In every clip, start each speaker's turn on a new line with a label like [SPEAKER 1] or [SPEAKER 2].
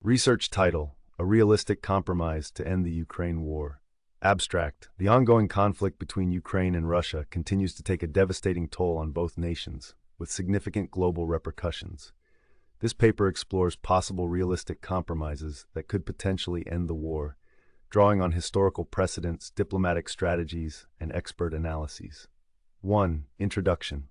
[SPEAKER 1] Research title: A Realistic Compromise to End the Ukraine War. Abstract: The ongoing conflict between Ukraine and Russia continues to take a devastating toll on both nations, with significant global repercussions. This paper explores possible realistic compromises that could potentially end the war, drawing on historical precedents, diplomatic strategies, and expert analyses. 1. Introduction.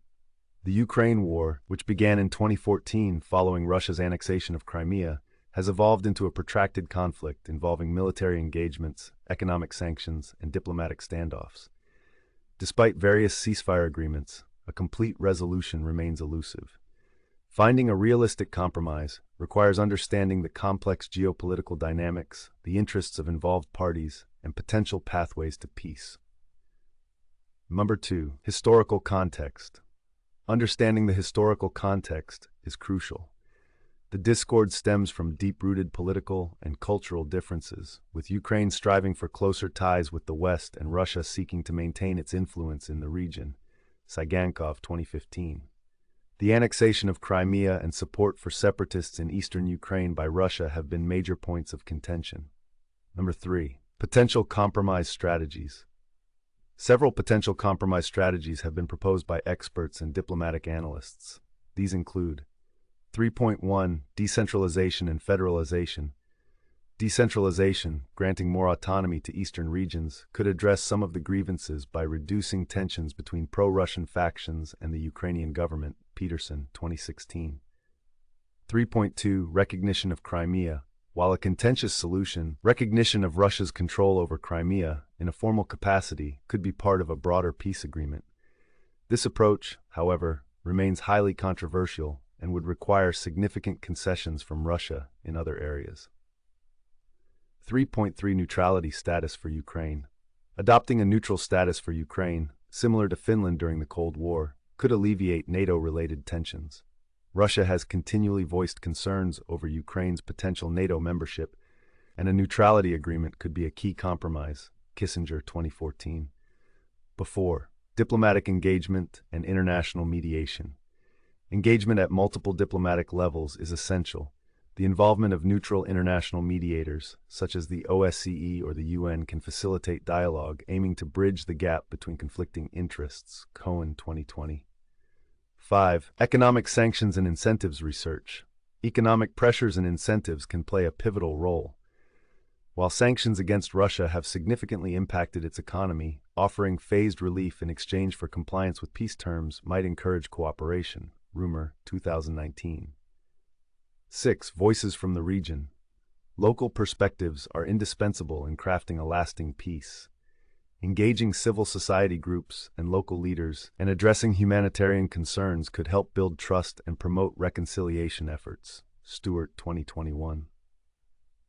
[SPEAKER 1] The Ukraine War, which began in 2014 following Russia's annexation of Crimea, has evolved into a protracted conflict involving military engagements, economic sanctions, and diplomatic standoffs. Despite various ceasefire agreements, a complete resolution remains elusive. Finding a realistic compromise requires understanding the complex geopolitical dynamics, the interests of involved parties, and potential pathways to peace. Number 2. Historical context. Understanding the historical context is crucial. The discord stems from deep-rooted political and cultural differences, with Ukraine striving for closer ties with the West and Russia seeking to maintain its influence in the region. Sigankov, 2015. The annexation of Crimea and support for separatists in eastern Ukraine by Russia have been major points of contention. Number 3. Potential compromise strategies. Several potential compromise strategies have been proposed by experts and diplomatic analysts. These include 3.1. Decentralization and federalization. Decentralization, granting more autonomy to eastern regions, could address some of the grievances by reducing tensions between pro-Russian factions and the Ukrainian government. Peterson, 2016. 3.2. Recognition of Crimea. While a contentious solution, recognition of Russia's control over Crimea in a formal capacity could be part of a broader peace agreement. This approach, however, remains highly controversial and would require significant concessions from Russia in other areas. 3.3. Neutrality status for Ukraine. Adopting a neutral status for Ukraine, similar to Finland during the Cold War, could alleviate NATO-related tensions. Russia has continually voiced concerns over Ukraine's potential NATO membership, and a neutrality agreement could be a key compromise. Kissinger, 2014. Before, diplomatic engagement and international mediation. Engagement at multiple diplomatic levels is essential. The involvement of neutral international mediators, such as the OSCE or the UN, can facilitate dialogue aiming to bridge the gap between conflicting interests. Cohen, 2020. 5. Economic sanctions and incentives research. Economic pressures and incentives can play a pivotal role. While sanctions against Russia have significantly impacted its economy, offering phased relief in exchange for compliance with peace terms might encourage cooperation. Rumor, 2019. 6. Voices from the region. Local perspectives are indispensable in crafting a lasting peace. Engaging civil society groups and local leaders and addressing humanitarian concerns could help build trust and promote reconciliation efforts. Stewart, 2021.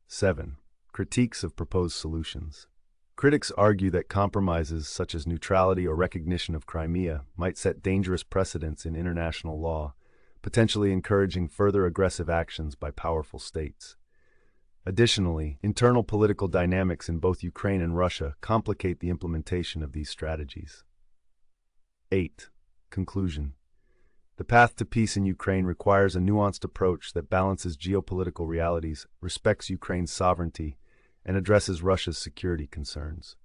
[SPEAKER 1] 7. Critiques of proposed solutions. Critics argue that compromises such as neutrality or recognition of Crimea might set dangerous precedents in international law, potentially encouraging further aggressive actions by powerful states. Additionally, internal political dynamics in both Ukraine and Russia complicate the implementation of these strategies. 8. Conclusion. The path to peace in Ukraine requires a nuanced approach that balances geopolitical realities, respects Ukraine's sovereignty, and addresses Russia's security concerns.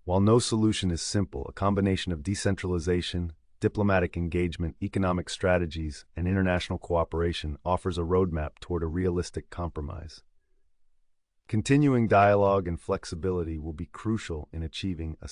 [SPEAKER 1] While no solution is simple, a combination of decentralization, diplomatic engagement, economic strategies, and international cooperation offers a roadmap toward a realistic compromise. Continuing dialogue and flexibility will be crucial in achieving a